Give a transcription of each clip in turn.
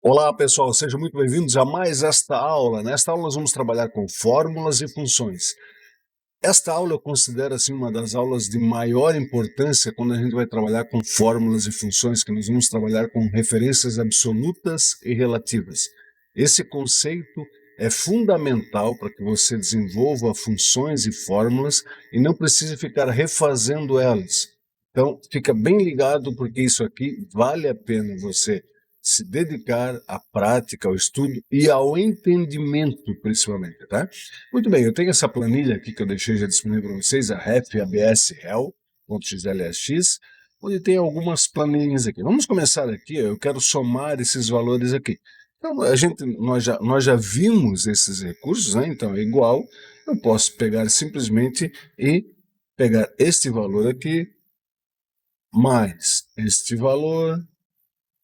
Olá pessoal, sejam muito bem-vindos a mais esta aula. Nesta aula nós vamos trabalhar com fórmulas e funções. Esta aula eu considero assim uma das aulas de maior importância quando a gente vai trabalhar com fórmulas e funções, que nós vamos trabalhar com referências absolutas e relativas. Esse conceito é fundamental para que você desenvolva funções e fórmulas e não precise ficar refazendo elas. Então, fica bem ligado porque isso aqui vale a pena você se dedicar à prática, ao estudo e ao entendimento, principalmente, tá? Muito bem, eu tenho essa planilha aqui que eu deixei já disponível para vocês, a refabshel.xlsx, onde tem algumas planilhas aqui. Vamos começar aqui, eu quero somar esses valores aqui. Então, nós já vimos esses recursos, né? Então é igual, eu posso pegar simplesmente e pegar este valor aqui, mais este valor,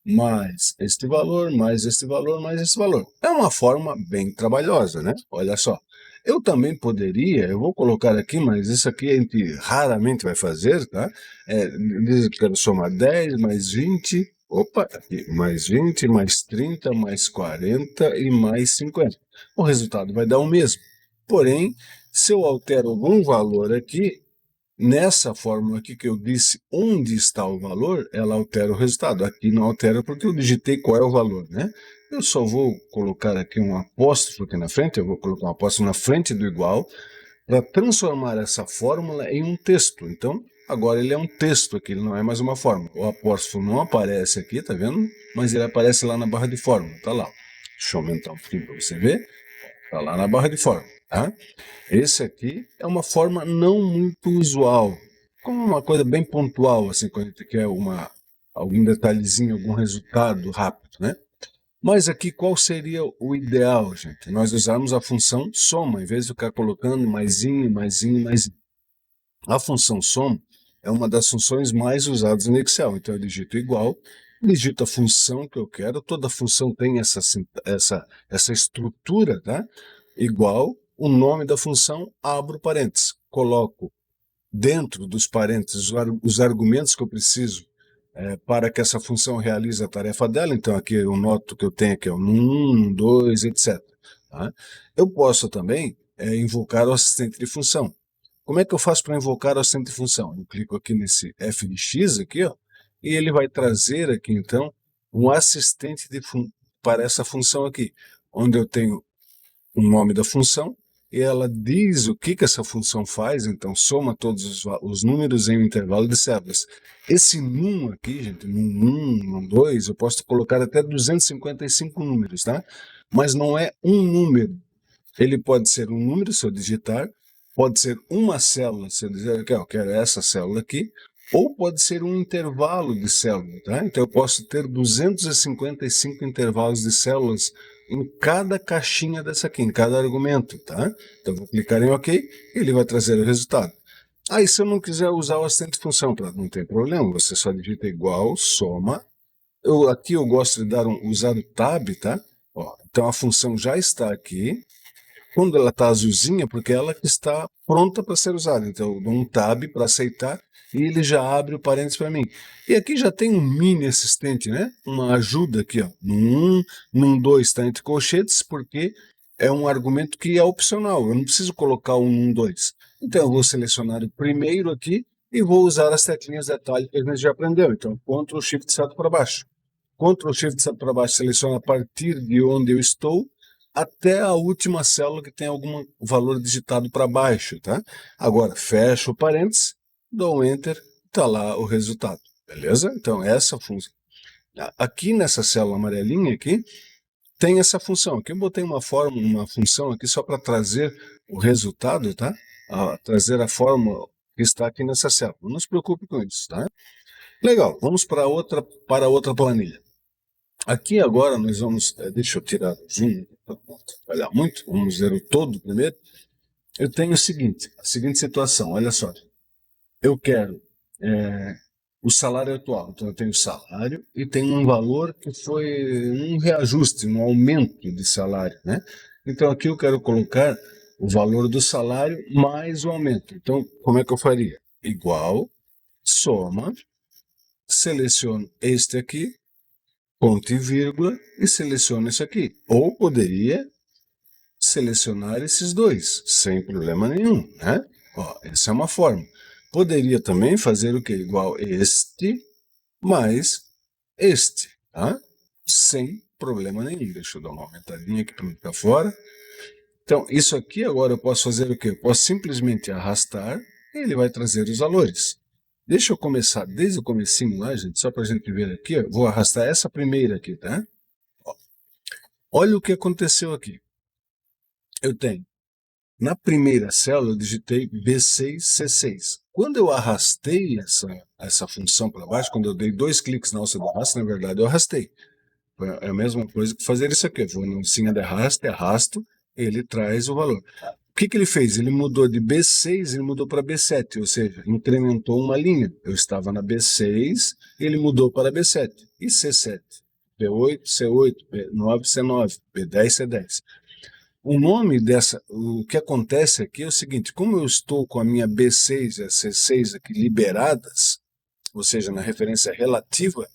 mais este valor, mais este valor, mais este valor. É uma forma bem trabalhosa, né? Olha só. Eu também poderia, eu vou colocar aqui, mas isso aqui a gente raramente vai fazer, tá? Diz que eu quero somar 10 mais 20, opa, aqui, mais 20, mais 30, mais 40 e mais 50. O resultado vai dar o mesmo. Porém, se eu altero algum valor aqui, nessa fórmula aqui que eu disse onde está o valor, ela altera o resultado. Aqui não altera porque eu digitei qual é o valor, né? Eu só vou colocar aqui um apóstrofo aqui na frente, eu vou colocar um apóstrofo na frente do igual, para transformar essa fórmula em um texto. Então, agora ele é um texto aqui, ele não é mais uma fórmula. O apóstrofo não aparece aqui, tá vendo? Mas ele aparece lá na barra de fórmula, tá lá. Deixa eu aumentar um pouquinho para você ver. Tá lá na barra de fórmula, tá? Esse aqui é uma forma não muito usual, como uma coisa bem pontual, assim, quando a gente quer algum detalhezinho, algum resultado rápido, né? Mas aqui qual seria o ideal, gente? Nós usarmos a função soma, em vez de ficar colocando maisinho, maisinho, maisinho. A função soma é uma das funções mais usadas no Excel, então eu digito igual, digito a função que eu quero, toda função tem essa estrutura, tá? Igual, o nome da função, abro parênteses, coloco dentro dos parênteses os argumentos que eu preciso para que essa função realize a tarefa dela. Então aqui eu noto que eu tenho aqui um, um, 2, etc. Tá? Eu posso também invocar o assistente de função. Como é que eu faço para invocar o assistente de função? Eu clico aqui nesse f de x aqui, ó, e ele vai trazer aqui então um assistente para essa função aqui, onde eu tenho o nome da função, e ela diz o que essa função faz, então soma todos os números em um intervalo de células. Esse num aqui, gente, num 2, eu posso colocar até 255 números, tá? Mas não é um número. Ele pode ser um número, se eu digitar, pode ser uma célula, se eu dizer que eu quero essa célula aqui, ou pode ser um intervalo de célula, tá? Então eu posso ter 255 intervalos de células em cada caixinha dessa aqui, em cada argumento, tá? Então eu vou clicar em OK e ele vai trazer o resultado. Aí se eu não quiser usar o assistente de função, não tem problema, você só digita igual, soma. Aqui eu gosto de usar o tab, tá? Ó, então a função já está aqui. Quando ela está azulzinha, porque ela que está pronta para ser usada. Então eu dou um tab para aceitar e ele já abre o parênteses para mim. E aqui já tem um mini assistente, né? Uma ajuda aqui, ó. Num 2 está entre colchetes, porque é um argumento que é opcional. Eu não preciso colocar um num 2. Então eu vou selecionar o primeiro aqui e vou usar as teclinhas de atalho que a gente já aprendeu. Então Ctrl Shift salto para baixo. Ctrl Shift salto para baixo, seleciona a partir de onde eu estou até a última célula que tem algum valor digitado para baixo, tá? Agora, fecho o parênteses, dou um Enter, está lá o resultado, beleza? Então, essa função. Aqui nessa célula amarelinha aqui, tem essa função. Aqui eu botei uma função aqui só para trazer o resultado, tá? Trazer a fórmula que está aqui nessa célula. Não se preocupe com isso, tá? Legal, vamos para outra planilha. Aqui agora nós vamos, deixa eu tirar o zoom, para não atrapalhar muito, vamos ver o todo primeiro. Eu tenho a seguinte situação, olha só. Eu quero o salário atual, então eu tenho salário e tenho um valor que foi um reajuste, um aumento de salário, né? Então aqui eu quero colocar o valor do salário mais o aumento. Então como é que eu faria? Igual, soma, seleciono este aqui, ponto e vírgula, e seleciono isso aqui. Ou poderia selecionar esses dois, sem problema nenhum, né? Ó, essa é uma forma. Poderia também fazer o que? Igual este mais este, tá? Sem problema nenhum. Deixa eu dar uma aumentadinha aqui para não ficar fora. Então, isso aqui agora eu posso fazer o quê? Eu posso simplesmente arrastar e ele vai trazer os valores. Deixa eu começar desde o comecinho lá, gente, só para a gente ver aqui. Ó. Vou arrastar essa primeira aqui, tá? Ó. Olha o que aconteceu aqui. Eu tenho, na primeira célula, eu digitei B6, C6. Quando eu arrastei essa função para baixo, quando eu dei 2 cliques na alça do arrasto, na verdade eu arrastei. É a mesma coisa que fazer isso aqui. Eu vou na alcinha de arrasto, ele traz o valor. O que ele fez? Ele mudou de B6, ele mudou para B7, ou seja, incrementou uma linha. Eu estava na B6, ele mudou para B7. E C7? B8, C8, B9, C9, B10, C10. O nome o que acontece aqui é o seguinte, como eu estou com a minha B6 e a C6 aqui liberadas, ou seja, na referência relativa,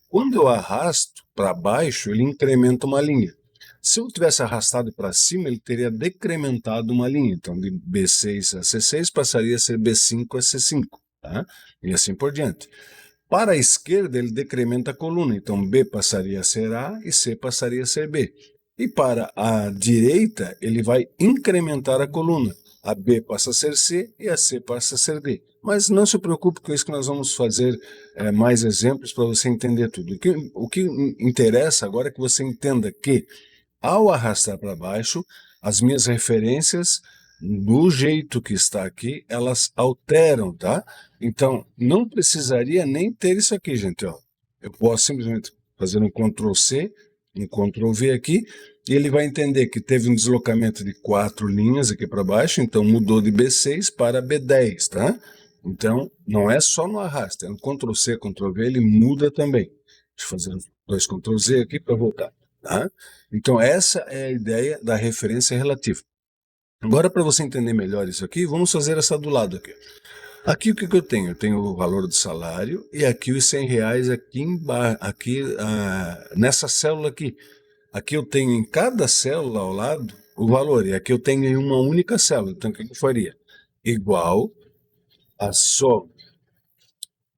quando eu arrasto para baixo, ele incrementa uma linha. Se eu tivesse arrastado para cima, ele teria decrementado uma linha. Então, de B6 a C6 passaria a ser B5 a C5, tá? E assim por diante. Para a esquerda, ele decrementa a coluna. Então, B passaria a ser A e C passaria a ser B. E para a direita, ele vai incrementar a coluna. A B passa a ser C e a C passa a ser D. Mas não se preocupe com isso que nós vamos fazer mais exemplos para você entender tudo. O que interessa agora é que você entenda que, ao arrastar para baixo, as minhas referências, do jeito que está aqui, elas alteram, tá? Então, não precisaria nem ter isso aqui, gente, ó. Eu posso simplesmente fazer um Ctrl+C, um Ctrl+V aqui, e ele vai entender que teve um deslocamento de 4 linhas aqui para baixo, então mudou de B6 para B10, tá? Então, não é só no arrasto, é no Ctrl+C, Ctrl+V, ele muda também. Deixa eu fazer 2 Ctrl+Z aqui para voltar, tá? Então, essa é a ideia da referência relativa. Agora, para você entender melhor isso aqui, vamos fazer essa do lado aqui. Aqui o que eu tenho? Eu tenho o valor do salário e aqui os R$100 aqui nessa célula aqui. Aqui eu tenho em cada célula ao lado o valor e aqui eu tenho em uma única célula. Então o que eu faria? Igual a soma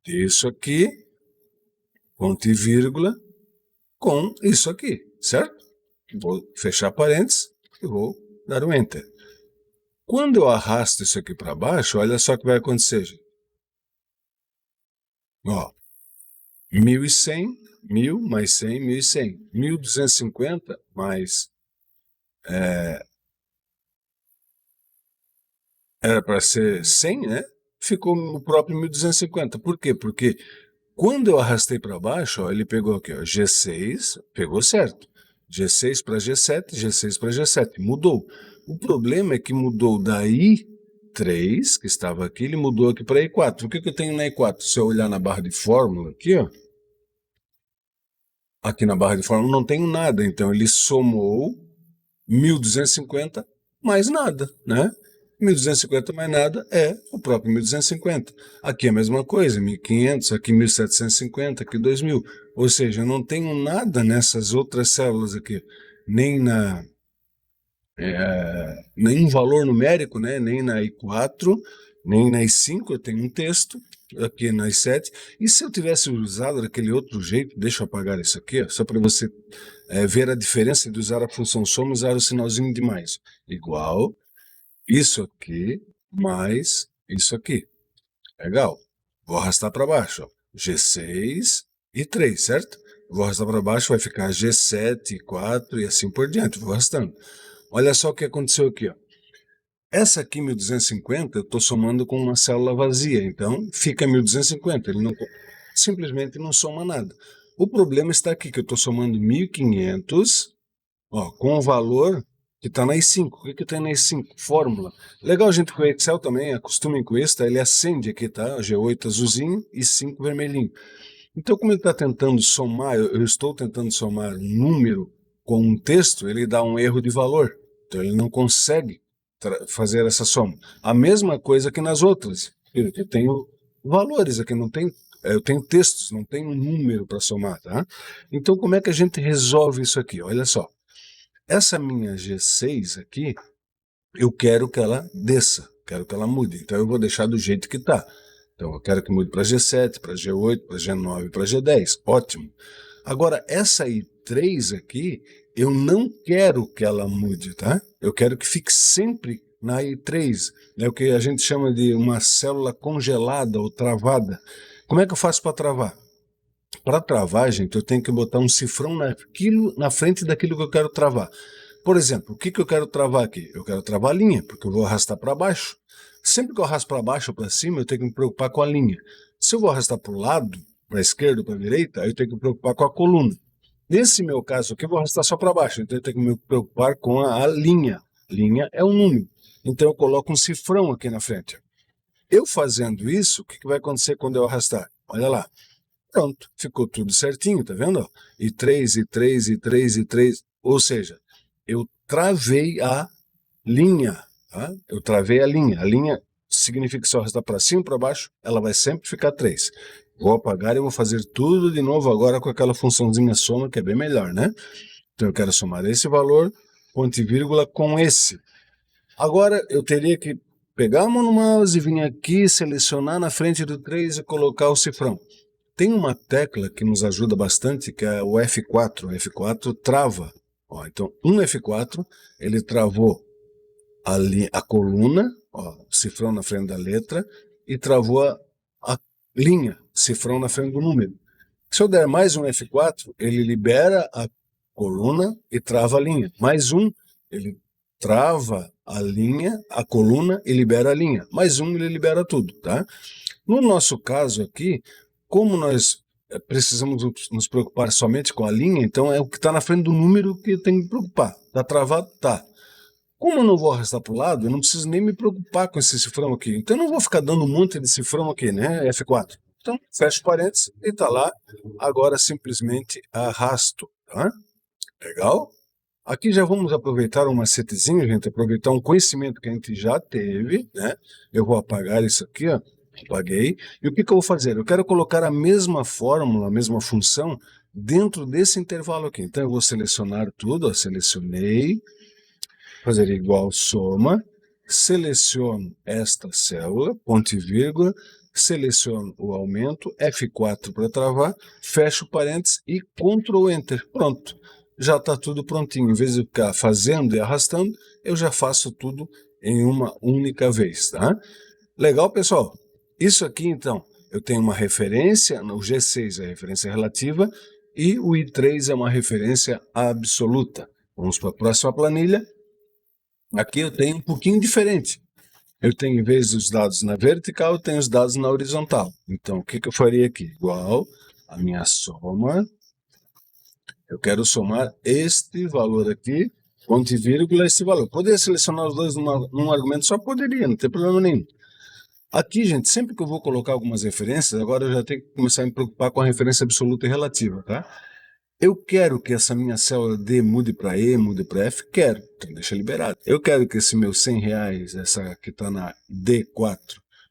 disso aqui, ponto e vírgula, com isso aqui, certo? Vou fechar parênteses e vou dar um Enter. Quando eu arrasto isso aqui para baixo, olha só o que vai acontecer, gente. Ó, 1.100, 1.000 mais 100, 1.100. 1.250 mais... era para ser 100, né? Ficou o próprio 1.250. Por quê? Porque quando eu arrastei para baixo, ó, ele pegou aqui, ó, G6, pegou certo. G6 para G7, G6 para G7, mudou. O problema é que mudou da I3, que estava aqui, ele mudou aqui para I4. O que eu tenho na I4? Se eu olhar na barra de fórmula aqui, ó, aqui na barra de fórmula não tenho nada, então ele somou 1.250 mais nada, né? 1.250 mais nada é o próprio 1.250. Aqui é a mesma coisa, 1.500, aqui 1.750, aqui 2.000. Ou seja, eu não tenho nada nessas outras células aqui, nem nenhum valor numérico, né? Nem na I4, nem na I5, eu tenho um texto, aqui na I7, e se eu tivesse usado daquele outro jeito, deixa eu apagar isso aqui, ó, só para você ver a diferença de usar a função soma e usar o sinalzinho de mais. Igual isso aqui mais isso aqui. Legal. Vou arrastar para baixo, ó. G6 e 3, certo? Vou arrastar para baixo, vai ficar G7, 4 e assim por diante. Vou arrastando. Olha só o que aconteceu aqui, ó. Essa aqui, 1.250, eu estou somando com uma célula vazia, então fica 1.250, ele não, simplesmente não soma nada. O problema está aqui, que eu estou somando 1.500, ó, com o valor que está na I5. O que tem na I5? Fórmula. Legal, gente, com o Excel também, acostumem com isso, tá? Ele acende aqui, tá? G8 azulzinho e 5 vermelhinho. Então, como ele está tentando somar, eu estou tentando somar um número com um texto, ele dá um erro de valor. Então, ele não consegue fazer essa soma. A mesma coisa que nas outras. Eu tenho valores aqui, não tem eu tenho textos, não tenho um número para somar, tá? Então, como é que a gente resolve isso aqui? Olha só, essa minha G6 aqui, eu quero que ela desça, quero que ela mude, então eu vou deixar do jeito que está. Então, eu quero que mude para G7, para G8, para G9, para G10, ótimo. Agora, essa I3 aqui, eu não quero que ela mude, tá? Eu quero que fique sempre na I3, é o que a gente chama de uma célula congelada ou travada. Como é que eu faço para travar? Para travar, gente, eu tenho que botar um cifrão na frente daquilo que eu quero travar. Por exemplo, o que eu quero travar aqui? Eu quero travar a linha, porque eu vou arrastar para baixo. Sempre que eu arrasto para baixo ou para cima, eu tenho que me preocupar com a linha. Se eu vou arrastar para o lado, para a esquerda ou para a direita, aí eu tenho que me preocupar com a coluna. Nesse meu caso aqui, eu vou arrastar só para baixo, então eu tenho que me preocupar com a linha. Linha é um número. Então eu coloco um cifrão aqui na frente. Eu fazendo isso, o que vai acontecer quando eu arrastar? Olha lá. Pronto, ficou tudo certinho, tá vendo? E 3, e 3, e 3, e 3. Ou seja, eu travei a linha. Tá? Eu travei a linha. A linha significa que se eu arrastar para cima ou para baixo, ela vai sempre ficar 3. Vou apagar e vou fazer tudo de novo agora com aquela funçãozinha soma, que é bem melhor, né? Então eu quero somar esse valor, ponto e vírgula, com esse. Agora eu teria que pegar a mão no mouse e vir aqui, selecionar na frente do 3 e colocar o cifrão. Tem uma tecla que nos ajuda bastante, que é o F4. O F4 trava. Ó, então, um F4, ele travou a coluna, ó, cifrão na frente da letra, e travou a linha, cifrão na frente do número. Se eu der mais um F4, ele libera a coluna e trava a linha. Mais um, ele trava a linha, a coluna e libera a linha. Mais um, ele libera tudo, tá? No nosso caso aqui, como nós precisamos nos preocupar somente com a linha, então é o que está na frente do número que eu tenho que me preocupar. Está travado? Tá. Como eu não vou arrastar para o lado, eu não preciso nem me preocupar com esse cifrão aqui. Então eu não vou ficar dando um monte de cifrão aqui, né? F4. Então, fecho parênteses e está lá. Agora simplesmente arrasto. Tá? Legal? Aqui já vamos aproveitar um macetezinho, gente, aproveitar um conhecimento que a gente já teve, né? Eu vou apagar isso aqui, ó. Apaguei. E o que eu vou fazer? Eu quero colocar a mesma fórmula, a mesma função, dentro desse intervalo aqui. Então eu vou selecionar tudo, ó, selecionei, fazer igual soma, seleciono esta célula, ponto e vírgula, seleciono o aumento, F4 para travar, fecho parênteses e Ctrl Enter. Pronto. Já está tudo prontinho. Em vez de ficar fazendo e arrastando, eu já faço tudo em uma única vez, tá? Legal, pessoal? Isso aqui, então, eu tenho uma referência, o G6 é a referência relativa e o I3 é uma referência absoluta. Vamos para a próxima planilha. Aqui eu tenho um pouquinho diferente. Eu tenho, em vez dos dados na vertical, eu tenho os dados na horizontal. Então, o que eu faria aqui? Igual a minha soma. Eu quero somar este valor aqui, ponto e vírgula, este valor. Poderia selecionar os dois num argumento só? Poderia, não tem problema nenhum. Aqui, gente, sempre que eu vou colocar algumas referências, agora eu já tenho que começar a me preocupar com a referência absoluta e relativa, tá? Eu quero que essa minha célula D mude para E, mude para F? Quero, então deixa liberado. Eu quero que esse meu R$100, essa que está na D4,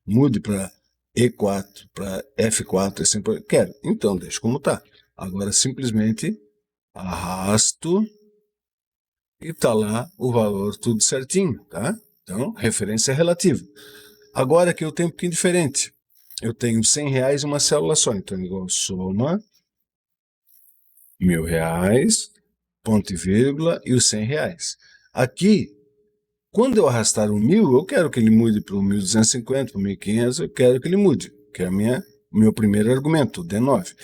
mude para E4, para F4, assim por... Quero, então deixa como está. Agora simplesmente arrasto e está lá o valor tudo certinho, tá? Então, referência relativa. Agora que eu tenho um pouquinho diferente. Eu tenho R$100 e uma célula só. Então, igual soma R$1.000, ponto e vírgula, e os R$100. Aqui, quando eu arrastar o 1.000, eu quero que ele mude para o 1.250, para o 1.500, eu quero que ele mude, que é o meu primeiro argumento, o D9.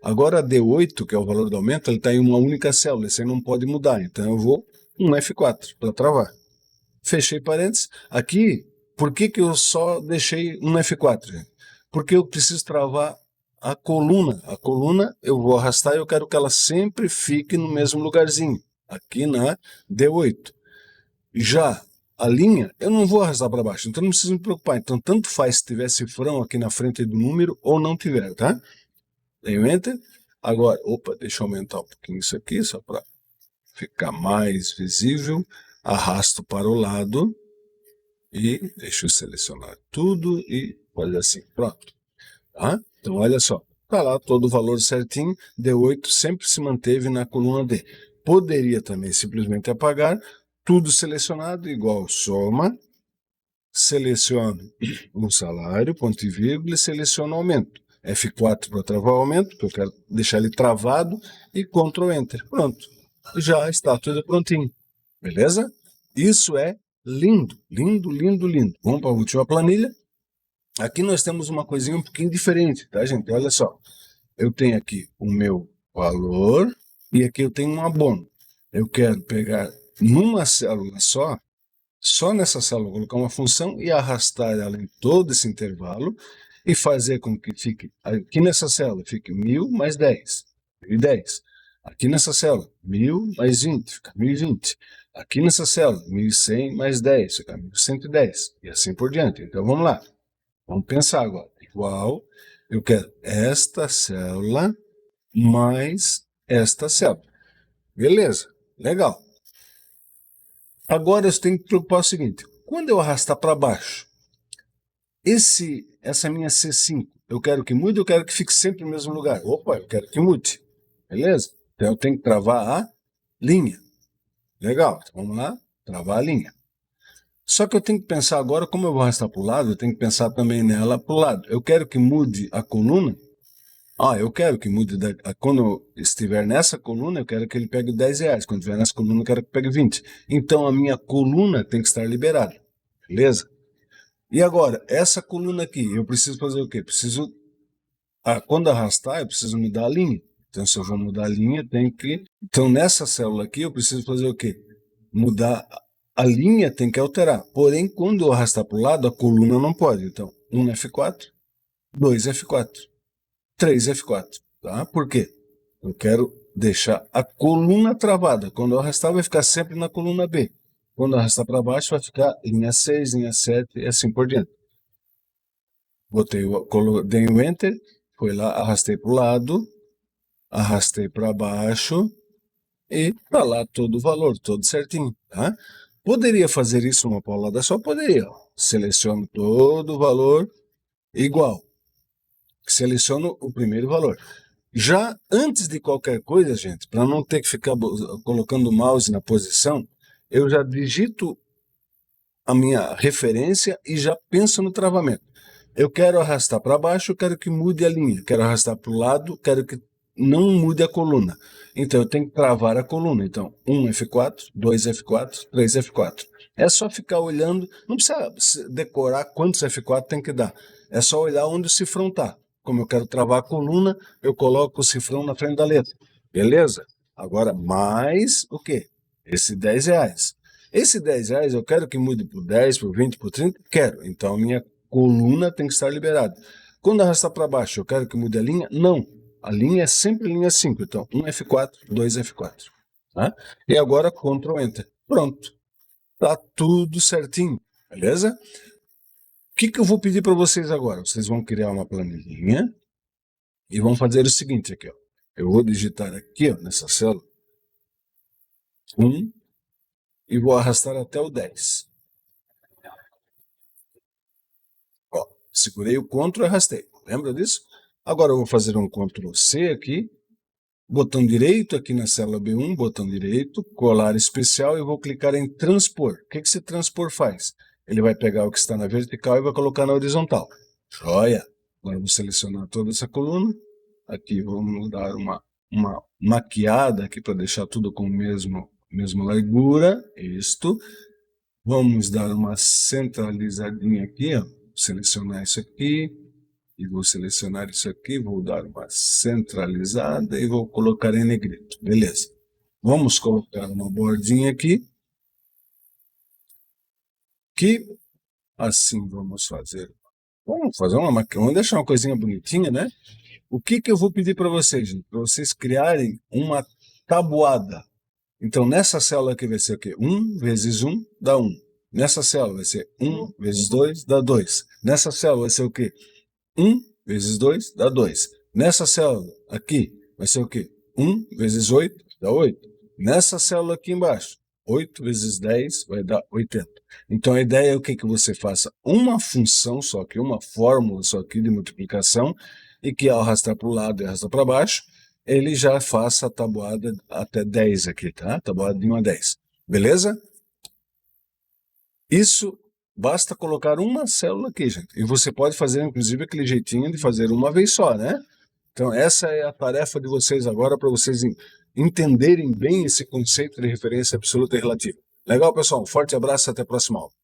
Agora, a D8, que é o valor do aumento, ele está em uma única célula, esse aí não pode mudar, então eu vou um F4 para travar. Fechei parênteses. Aqui, por que eu só deixei um F4? Gente? Porque eu preciso travar a coluna. A coluna eu vou arrastar e eu quero que ela sempre fique no mesmo lugarzinho, aqui na D8. Já a linha, eu não vou arrastar para baixo, então não preciso me preocupar. Então, tanto faz se tiver cifrão aqui na frente do número ou não tiver, tá? Dei o Enter. Agora, opa, deixa eu aumentar um pouquinho isso aqui, só para ficar mais visível. Arrasto para o lado e deixo selecionar tudo e olha assim, pronto. Tá? Então, olha só, está lá todo o valor certinho, D8 sempre se manteve na coluna D. Poderia também simplesmente apagar, tudo selecionado, igual soma, seleciono o salário, ponto e vírgula, e seleciono o aumento. F4 para travar o aumento, porque eu quero deixar ele travado, e Ctrl Enter. Pronto, já está tudo prontinho. Beleza? Isso é lindo, lindo, lindo, lindo. Vamos para a última planilha. Aqui nós temos uma coisinha um pouquinho diferente, tá, gente? Olha só. Eu tenho aqui o meu valor e aqui eu tenho um abono. Eu quero pegar numa célula só nessa célula, colocar uma função e arrastar ela em todo esse intervalo e fazer com que fique, aqui nessa célula, fique 1000 mais 10, 1010. Aqui nessa célula, 1000 mais 20, fica 1020. Aqui nessa célula, 1100 mais 10, fica 1110. E assim por diante. Então vamos lá. Vamos pensar agora. Igual, eu quero esta célula mais esta célula. Beleza, legal. Agora eu tenho que preocupar o seguinte, quando eu arrastar para baixo, essa minha C5, eu quero que mude ou eu quero que fique sempre no mesmo lugar? Opa, eu quero que mude, beleza? Então eu tenho que travar a linha. Legal, então vamos lá, travar a linha. Só que eu tenho que pensar agora, como eu vou arrastar para o lado, eu tenho que pensar também nela para o lado. Eu quero que mude a coluna. Eu quero que mude, quando eu estiver nessa coluna, eu quero que ele pegue R$10. Quando estiver nessa coluna, eu quero que pegue 20. Então, a minha coluna tem que estar liberada. Beleza? E agora, essa coluna aqui, eu preciso fazer o quê? Quando arrastar, eu preciso mudar a linha. Então, se eu vou mudar a linha, tem que... Então, nessa célula aqui, eu preciso fazer o quê? Mudar a linha, tem que alterar. Porém, quando eu arrastar para o lado, a coluna não pode. Então, 1 F4, 2 F4. 3F4, tá? Por quê? Eu quero deixar a coluna travada. Quando eu arrastar, vai ficar sempre na coluna B. Quando eu arrastar para baixo, vai ficar linha 6, linha 7 e assim por diante. Dei o Enter, foi lá, arrastei para o lado, arrastei para baixo e tá lá todo o valor, todo certinho, tá? Poderia fazer isso numa paulada só? Poderia. Seleciono todo o valor igual. Seleciono o primeiro valor. Já antes de qualquer coisa, gente, para não ter que ficar colocando o mouse na posição, eu já digito a minha referência e já penso no travamento. Eu quero arrastar para baixo, eu quero que mude a linha. Quero arrastar para o lado, quero que não mude a coluna. Então, eu tenho que travar a coluna. Então, 1 F4, 2 F4, 3 F4. É só ficar olhando, não precisa decorar quantos F4 tem que dar. É só olhar onde o cifrão está. Como eu quero travar a coluna, eu coloco o cifrão na frente da letra. Beleza? Agora, mais o quê? Esse R$10. Esse R$10 eu quero que mude por 10, por 20, por 30? Quero. Então, a minha coluna tem que estar liberada. Quando arrastar para baixo, eu quero que mude a linha? Não. A linha é sempre linha 5. Então, 1 F4, 2 F4. Tá? E agora, Ctrl Enter. Pronto. Tá tudo certinho. Beleza? O que eu vou pedir para vocês agora? Vocês vão criar uma planilhinha e vão fazer o seguinte aqui, ó. Eu vou digitar aqui, ó, nessa célula, 1 e vou arrastar até o 10. Ó, segurei o Ctrl e arrastei. Lembra disso? Agora eu vou fazer um Ctrl C aqui, botão direito aqui na célula B1, botão direito, colar especial e vou clicar em transpor. O que esse transpor faz? Ele vai pegar o que está na vertical e vai colocar na horizontal. Joia! Agora eu vou selecionar toda essa coluna. Aqui vamos dar uma maquiada aqui para deixar tudo com a mesma largura. Isto. Vamos dar uma centralizadinha aqui, ó. Selecionar isso aqui. E vou selecionar isso aqui, vou dar uma centralizada e vou colocar em negrito. Beleza. Vamos colocar uma bordinha aqui. Que assim vamos fazer. Vamos fazer vamos deixar uma coisinha bonitinha, né? O que eu vou pedir para vocês, gente? Para vocês criarem uma tabuada. Então, nessa célula aqui vai ser o quê? 1 vezes 1 dá 1. Nessa célula vai ser 1 vezes 2 dá 2. Nessa célula vai ser o quê? 1 vezes 2 dá 2. Nessa célula aqui vai ser o quê? 1 vezes 8 dá 8. Nessa célula aqui embaixo, 8 vezes 10 vai dar 80. Então a ideia é o que você faça uma função só aqui, uma fórmula só aqui de multiplicação, e que ao arrastar para o lado e arrastar para baixo, ele já faça a tabuada até 10 aqui, tá? Tabuada de 1 a 10. Beleza? Isso basta colocar uma célula aqui, gente. E você pode fazer, inclusive, aquele jeitinho de fazer uma vez só, né? Então, essa é a tarefa de vocês agora, para vocês entenderem bem esse conceito de referência absoluta e relativa. Legal, pessoal? Um forte abraço, até a próxima aula.